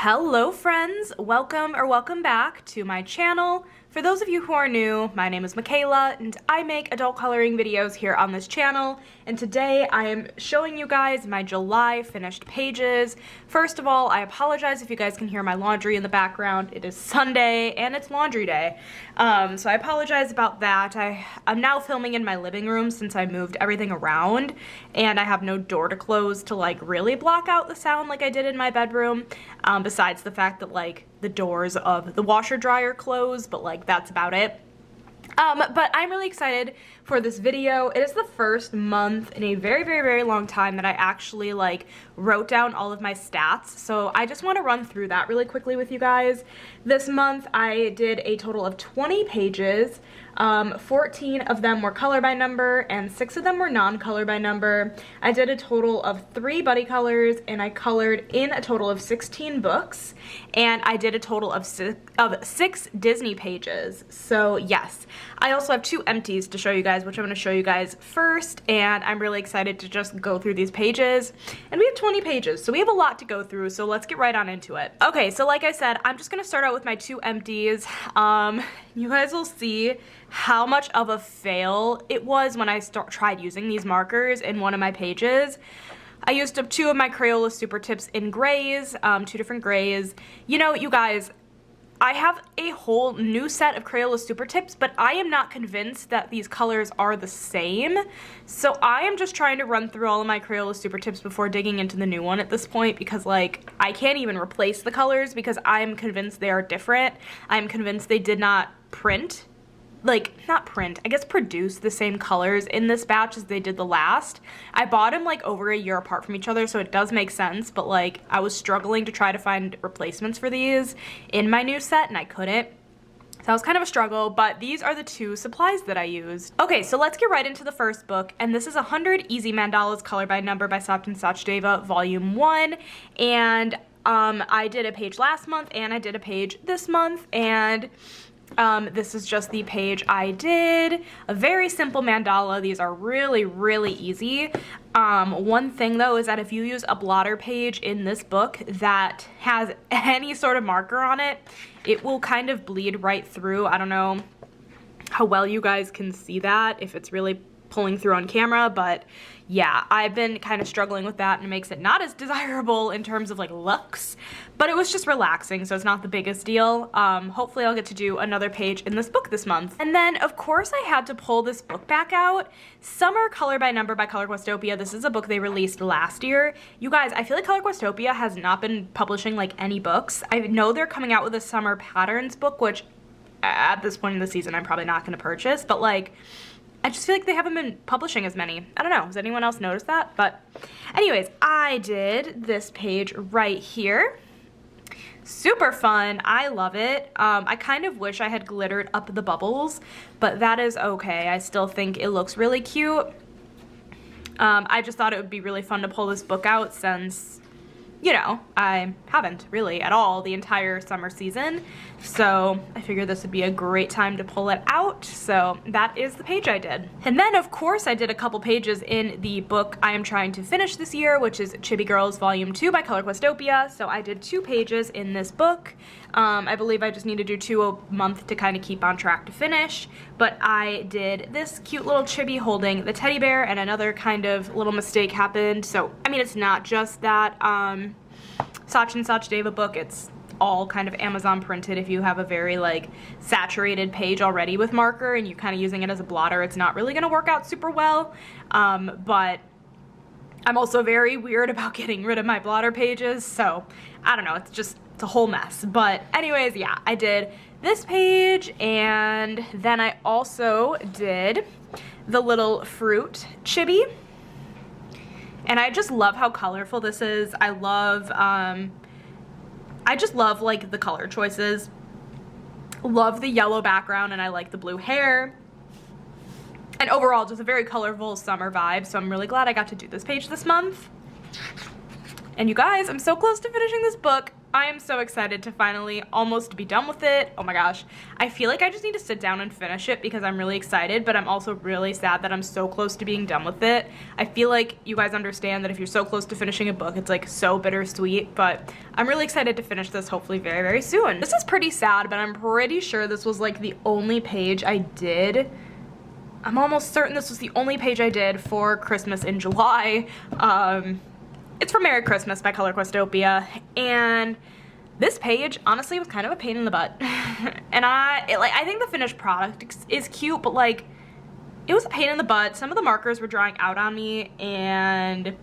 Hello friends, welcome back to my channel. For those of you who are new, my name is Michaela and I make adult coloring videos here on this channel, and today I am showing you guys my July finished pages. First of all, I apologize if you guys can hear my laundry in the background. It is Sunday and it's laundry day, so I apologize about that. I'm now filming in my living room since I moved everything around and I have no door to close to like really block out the sound like I did in my bedroom, besides the fact that like the doors of the washer dryer close, but like that's about it. But I'm really excited for this video. It is the first month in a very long time that I actually like wrote down all of my stats, so I just want to run through that really quickly with you guys. This month I did a total of 20 pages. 14 of them were color by number and 6 of them were non-color by number. I did a total of 3 buddy colors and I colored in a total of 16 books, and I did a total of 6 Disney pages. So yes, I also have 2 empties to show you guys, which I'm going to show you guys first, and I'm really excited to just go through these pages. And we have 20 pages, so we have a lot to go through, so let's get right on into it. Okay, so like I said, I'm just going to start out with my 2 empties. You guys will see how much of a fail it was when I tried using these markers in one of my pages. I used up 2 of my Crayola Super Tips in grays, 2 different grays. You know, you guys, I have a whole new set of Crayola Super Tips, but I am not convinced that these colors are the same. So I am just trying to run through all of my Crayola Super Tips before digging into the new one at this point, because like I can't even replace the colors because I am convinced they are different. I am convinced they did not print, like, not print, I guess produce the same colors in this batch as they did the last. I bought them like over a year apart from each other, so it does make sense, but like I was struggling to try to find replacements for these in my new set and I couldn't. So that was kind of a struggle, but these are the 2 supplies that I used. Okay, so let's get right into the first book, and this is 100 Easy Mandalas Color by Number by Satya Sachdeva, Volume 1, and I did a page last month and I did a page this month, and this is just the page I did. A very simple mandala. These are really easy. One thing though is that if you use a blotter page in this book that has any sort of marker on it, it will kind of bleed right through. I don't know how well you guys can see that, if it's really pulling through on camera, but yeah, I've been kind of struggling with that, and it makes it not as desirable in terms of like looks, but it was just relaxing, so it's not the biggest deal. Hopefully I'll get to do another page in this book this month. And then of course I had to pull this book back out, Summer Color by Number by Color Questopia. This is a book they released last year. You guys, I feel like Color Questopia has not been publishing like any books. I know they're coming out with a summer patterns book, which at this point in the season I'm probably not going to purchase, but like I just feel like they haven't been publishing as many. I don't know, has anyone else noticed that? But anyways, I did this page right here. Super fun, I love it. I kind of wish I had glittered up the bubbles, but that is okay. I still think it looks really cute. I just thought it would be really fun to pull this book out since, you know, I haven't really at all the entire summer season, so I figured this would be a great time to pull it out, so that is the page I did. And then of course I did a couple pages in the book I am trying to finish this year, which is Chibi Girls Volume 2 by Color Questopia, so I did 2 pages in this book. I believe I just need to do 2 a month to kind of keep on track to finish, but I did this cute little chibi holding the teddy bear, and another kind of little mistake happened. So I mean, it's not just that Satya Sachdeva book, it's all kind of Amazon printed. If you have a very like saturated page already with marker and you're kind of using it as a blotter, it's not really gonna work out super well. But I'm also very weird about getting rid of my blotter pages, so I don't know, it's a whole mess. But anyways, yeah, I did this page, and then I also did the little fruit chibi. And I just love how colorful this is. I just love like the color choices. Love the yellow background, and I like the blue hair. And overall, just a very colorful summer vibe, so I'm really glad I got to do this page this month. And you guys, I'm so close to finishing this book. I am so excited to finally almost be done with it. Oh my gosh. I feel like I just need to sit down and finish it because I'm really excited, but I'm also really sad that I'm so close to being done with it. I feel like you guys understand that if you're so close to finishing a book, it's like so bittersweet, but I'm really excited to finish this hopefully very, very soon. This is pretty sad, but I'm pretty sure this was like the only page I did. I'm almost certain this was the only page I did for Christmas in July. It's for Merry Christmas by Color Questopia, and this page honestly was kind of a pain in the butt. And I think the finished product is cute, but like it was a pain in the butt. Some of the markers were drawing out on me, and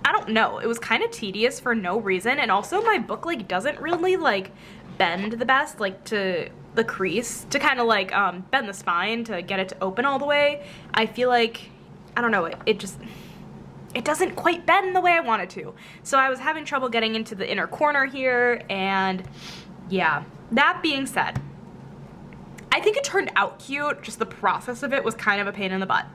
I don't know, it was kind of tedious for no reason. And also my book like doesn't really like bend the best, like to the crease to kind of like bend the spine to get it to open all the way. I feel like, I don't know, it doesn't quite bend the way I want it to. So I was having trouble getting into the inner corner here, and yeah. That being said, I think it turned out cute, just the process of it was kind of a pain in the butt.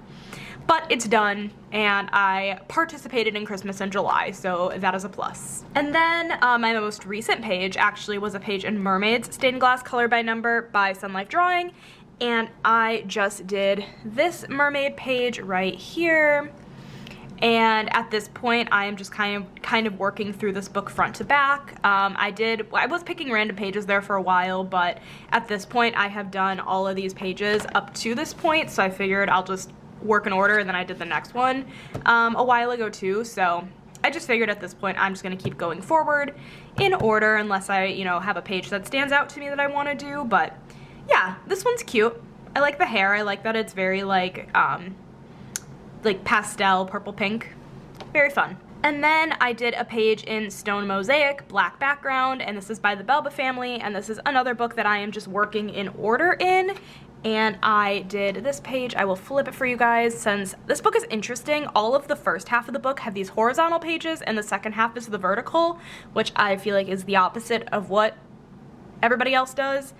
But it's done, and I participated in Christmas in July, so that is a plus. And then my most recent page actually was a page in Mermaids Stained Glass Color by Number by Sun Life Drawing, and I just did this mermaid page right here. And at this point, I am just kind of working through this book front to back. I was picking random pages there for a while, but at this point, I have done all of these pages up to this point, so I figured I'll just work in order, and then I did the next one a while ago too, so I just figured at this point, I'm just gonna keep going forward in order unless I, you know, have a page that stands out to me that I wanna do, but yeah, this one's cute. I like the hair. I like that it's very like pastel purple pink. Very fun. And then I did a page in Stone Mosaic, black background, and this is by the Belba family, and this is another book that I am just working in order in. And I did this page. I will flip it for you guys since this book is interesting. All of the first half of the book have these horizontal pages, and the second half is the vertical, which I feel like is the opposite of what everybody else does.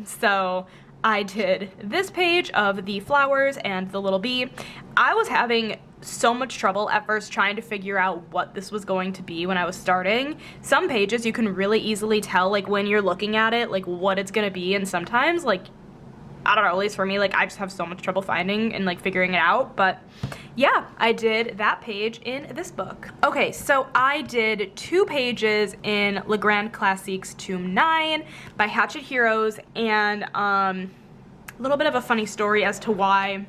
So I did this page of the flowers and the little bee. I was having so much trouble at first trying to figure out what this was going to be when I was starting. Some pages you can really easily tell, like when you're looking at it, like what it's gonna be, and sometimes, like, I don't know, at least for me, like I just have so much trouble finding and like figuring it out. But yeah, I did that page in this book. Okay, so I did 2 pages in Le Grand Classiques Tome 9 by Hatchet Heroes, and a little bit of a funny story as to why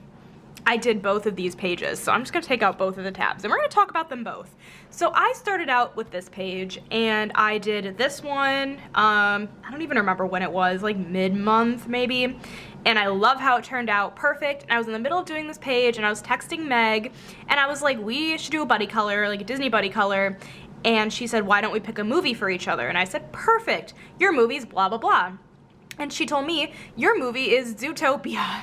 I did both of these pages. So I'm just gonna take out both of the tabs and we're gonna talk about them both. So I started out with this page and I did this one, I don't even remember when it was, like mid-month maybe. And I love how it turned out, perfect. And I was in the middle of doing this page and I was texting Meg and I was like, we should do a buddy color, like a Disney buddy color. And she said, why don't we pick a movie for each other? And I said, perfect, your movie's blah, blah, blah. And she told me, your movie is Zootopia.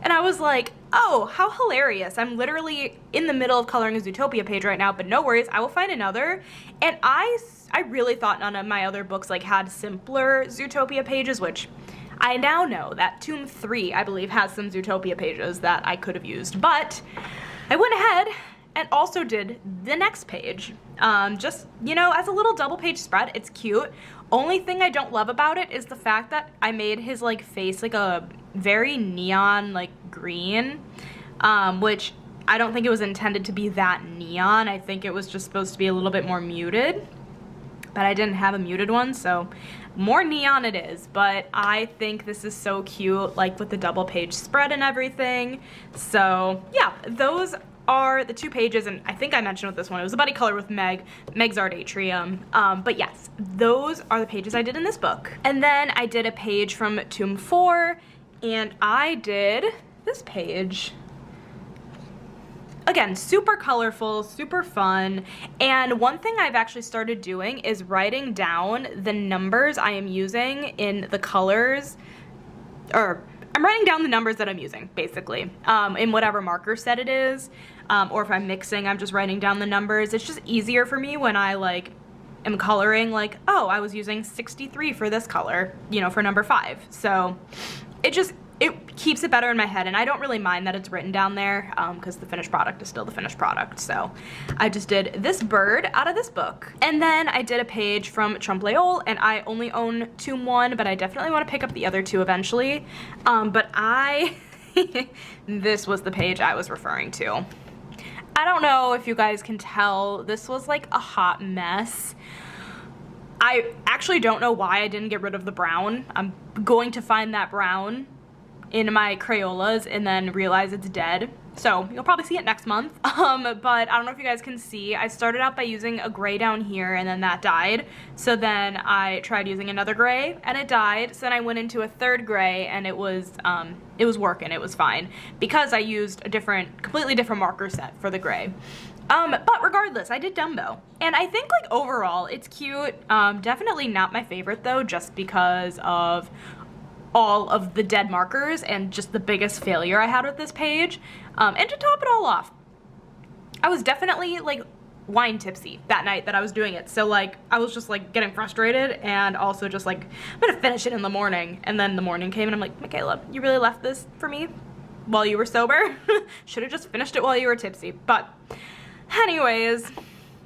And I was like, oh, how hilarious. I'm literally in the middle of coloring a Zootopia page right now, but no worries, I will find another. And I really thought none of my other books like had simpler Zootopia pages, which I now know that Tome 3, I believe, has some Zootopia pages that I could have used. But I went ahead and also did the next page. Just, you know, as a little double page spread, it's cute. Only thing I don't love about it is the fact that I made his like face like a very neon like green, which I don't think it was intended to be that neon. I think it was just supposed to be a little bit more muted, but I didn't have a muted one, so more neon it is. But I think this is so cute, like with the double page spread and everything. So yeah, those are the 2 pages, and I think I mentioned with this one, it was a buddy color with Meg's Art Atrium. But yes, those are the pages I did in this book. And then I did a page from Tome 4, and I did this page. Again, super colorful, super fun, and one thing I've actually started doing is writing down the numbers I am using in the colors, or I'm writing down the numbers that I'm using, basically, in whatever marker set it is, or if I'm mixing, I'm just writing down the numbers. It's just easier for me when I, like, am coloring, like, oh, I was using 63 for this color, you know, for number 5. So it keeps it better in my head, and I don't really mind that it's written down there because the finished product is still the finished product. So I just did this bird out of this book. And then I did a page from Trompe l'oeil, and I only own Tomb 1, but I definitely want to pick up the other 2 eventually. But this was the page I was referring to. I don't know if you guys can tell, this was like a hot mess. I actually don't know why I didn't get rid of the brown. I'm going to find that brown in my Crayolas and then realize it's dead. So you'll probably see it next month. But I don't know if you guys can see, I started out by using a gray down here and then that died. So then I tried using another gray and it died. So then I went into a third gray and it was working, it was fine. Because I used a completely different marker set for the gray. But regardless, I did Dumbo. And I think like overall it's cute. Definitely not my favorite though, just because of all of the dead markers and just the biggest failure I had with this page. And to top it all off, I was definitely like wine tipsy that night that I was doing it. So like I was just like getting frustrated and also just like, I'm gonna finish it in the morning. And then the morning came and I'm like, Michaela, you really left this for me while you were sober? Should have just finished it while you were tipsy. But anyways,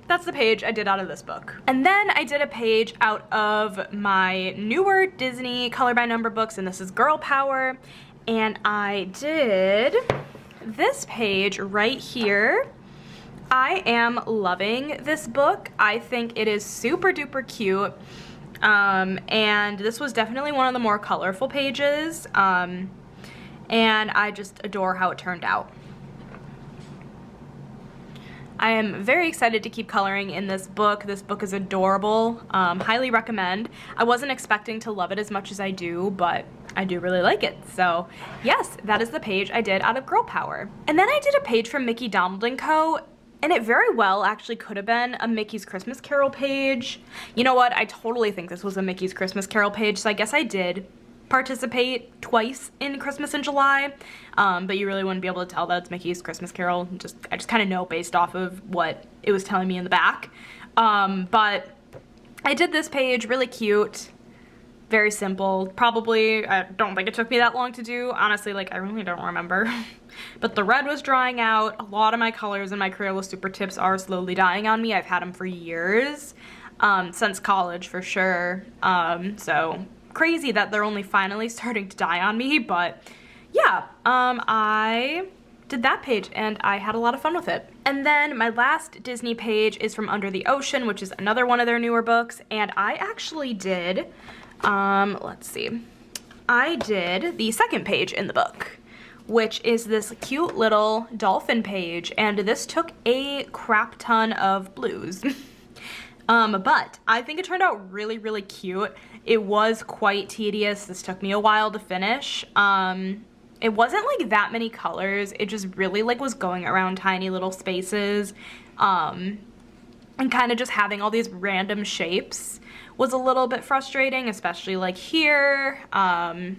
that's the page I did out of this book. And then I did a page out of my newer Disney color by number books, and this is Girl Power. And I did this page right here. I am loving this book. I think it is super duper cute. And this was definitely one of the more colorful pages. And I just adore how it turned out. I am very excited to keep coloring in this book. This book is adorable. Highly recommend. I wasn't expecting to love it as much as I do, but I do really like it. So yes, that is the page I did out of Girl Power. And then I did a page from Mickey Donald & Co. And it very well actually could have been a Mickey's Christmas Carol page. You know what? I totally think this was a Mickey's Christmas Carol page, so I guess I did participate twice in Christmas in July, but you really wouldn't be able to tell that it's Mickey's Christmas Carol. I just kind of know based off of what it was telling me in the back. But I did this page, really cute, very simple. Probably, I don't think it took me that long to do. Honestly, like I really don't remember. But the red was drying out. A lot of my colors in my Crayola Super Tips are slowly dying on me. I've had them for years, since college for sure. So crazy that they're only finally starting to die on me, but yeah, I did that page and I had a lot of fun with it. And then my last Disney page is from Under the Ocean, which is another one of their newer books, and I actually did, let's see, I did the second page in the book, which is this cute little dolphin page, and this took a crap ton of blues. But I think it turned out really, really cute. It was quite tedious. This took me a while to finish. It wasn't like that many colors. It just really like was going around tiny little spaces. And kind of just having all these random shapes was a little bit frustrating, especially like here. And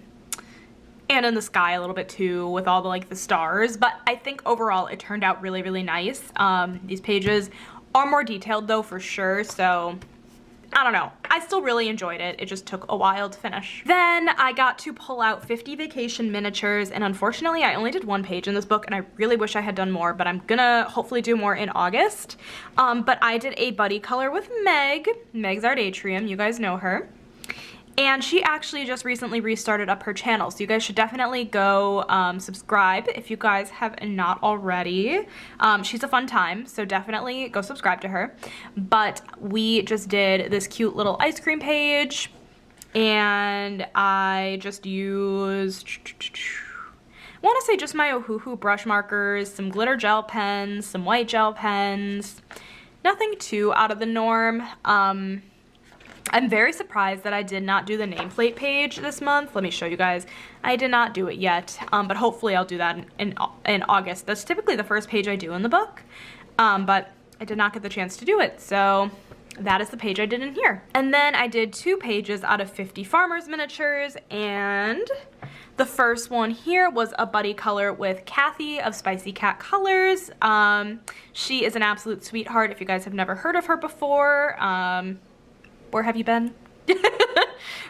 in the sky a little bit too with all the like the stars. But I think overall it turned out really, really nice. These pages are more detailed though for sure, so I don't know. I still really enjoyed it. It just took a while to finish. Then I got to pull out 50 Vacation Miniatures, and unfortunately I only did one page in this book and I really wish I had done more, but I'm gonna hopefully do more in August. But I did a buddy color with Meg's Art Atrium, you guys know her. And she actually just recently restarted up her channel, so you guys should definitely go subscribe if you guys have not already. She's a fun time, so definitely go subscribe to her. But we just did this cute little ice cream page, and I just used, I want to say just my Ohuhu brush markers, some glitter gel pens, some white gel pens, nothing too out of the norm. I'm very surprised that I did not do the nameplate page this month. Let me show you guys. I did not do it yet, but hopefully I'll do that in August. That's typically the first page I do in the book, but I did not get the chance to do it, so that is the page I did in here. And then I did 2 pages out of 50 Farmers Miniatures, and the first one here was a buddy color with Kathy of Spicy Cat Colors. She is an absolute sweetheart. If you guys have never heard of her before, where have you been?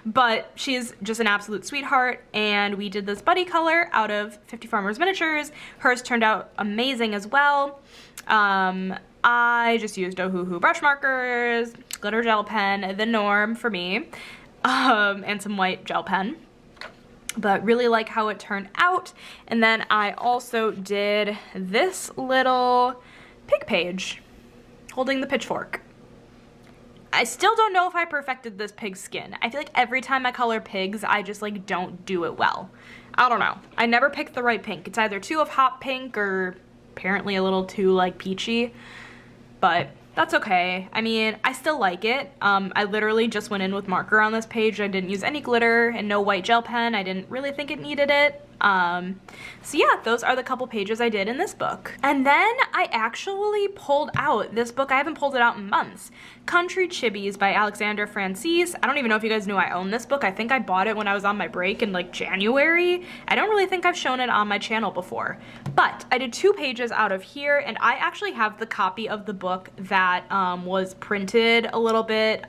But she's just an absolute sweetheart, and we did this buddy color out of 50 Farmers Miniatures. Hers turned out amazing as well. I just used Ohuhu brush markers, glitter gel pen, the norm for me, and some white gel pen. But really like how it turned out. And then I also did this little pig page holding the pitchfork. I still don't know if I perfected this pig's skin. I feel like every time I color pigs, I just like don't do it well. I don't know. I never picked the right pink. It's either too of hot pink or apparently a little too like peachy, but that's okay. I mean, I still like it. I literally just went in with marker on this page. I didn't use any glitter and no white gel pen. I didn't really think it needed it. So yeah, those are the couple pages I did in this book. And then I actually pulled out this book. I haven't pulled it out in months. Country Chibis by Alexandra Francis. I don't even know if you guys knew I own this book. I think I bought it when I was on my break in like January. I don't really think I've shown it on my channel before, but I did 2 pages out of here, and I actually have the copy of the book that was printed a little bit,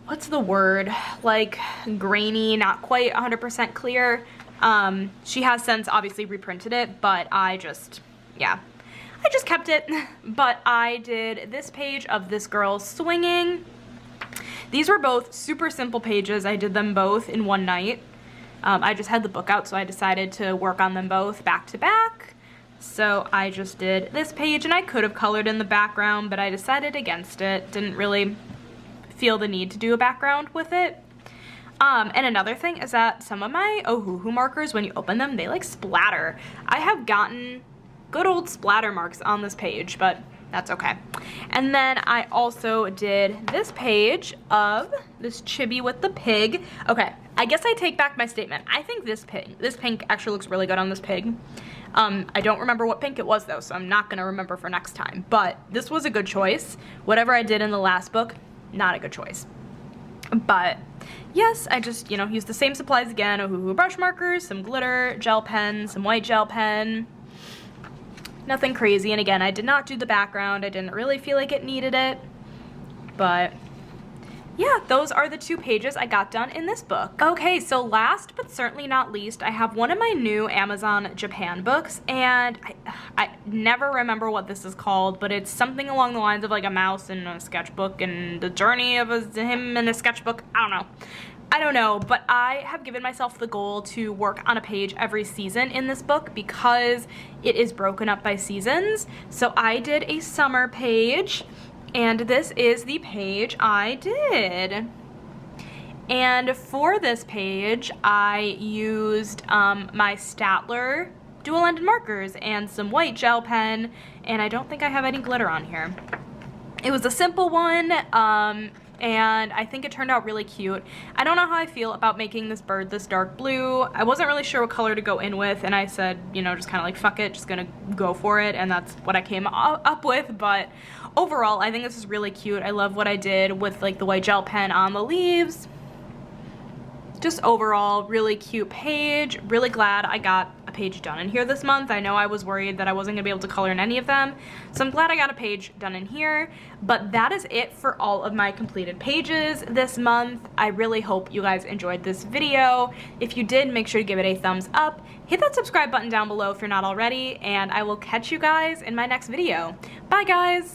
what's the word, like grainy, not quite 100% clear. She has since obviously reprinted it, but I just kept it. But I did this page of this girl swinging. These were both super simple pages. I did them both in one night. I just had the book out, so I decided to work on them both back to back. So I just did this page, and I could have colored in the background, but I decided against it. Didn't really feel the need to do a background with it. And another thing is that some of my Ohuhu markers, when you open them, they like splatter. I have gotten good old splatter marks on this page, but that's okay. And then I also did this page of this chibi with the pig. Okay, I guess I take back my statement. I think this pink actually looks really good on this pig. I don't remember what pink it was though, so I'm not gonna remember for next time, but this was a good choice. Whatever I did in the last book, not a good choice. But yes, I just, you know, used the same supplies again, Ohuhu brush markers, some glitter, gel pen, some white gel pen. Nothing crazy, and again, I did not do the background. I didn't really feel like it needed it, but yeah, those are the 2 pages I got done in this book. Okay, so last but certainly not least, I have one of my new Amazon Japan books, and I never remember what this is called, but it's something along the lines of like a mouse and a sketchbook and the journey of him in a sketchbook. I don't know, but I have given myself the goal to work on a page every season in this book because it is broken up by seasons. So I did a summer page, and this is the page I did. And for this page, I used my Statler dual-ended markers and some white gel pen, and I don't think I have any glitter on here. It was a simple one, and I think it turned out really cute. I don't know how I feel about making this bird this dark blue. I wasn't really sure what color to go in with, and I said, you know, just kind of like, fuck it, just gonna go for it, and that's what I came up with. But overall, I think this is really cute. I love what I did with like the white gel pen on the leaves. Just overall, really cute page. Really glad I got a page done in here this month. I know I was worried that I wasn't gonna be able to color in any of them, so I'm glad I got a page done in here. But that is it for all of my completed pages this month. I really hope you guys enjoyed this video. If you did, make sure to give it a thumbs up. Hit that subscribe button down below if you're not already, and I will catch you guys in my next video. Bye guys!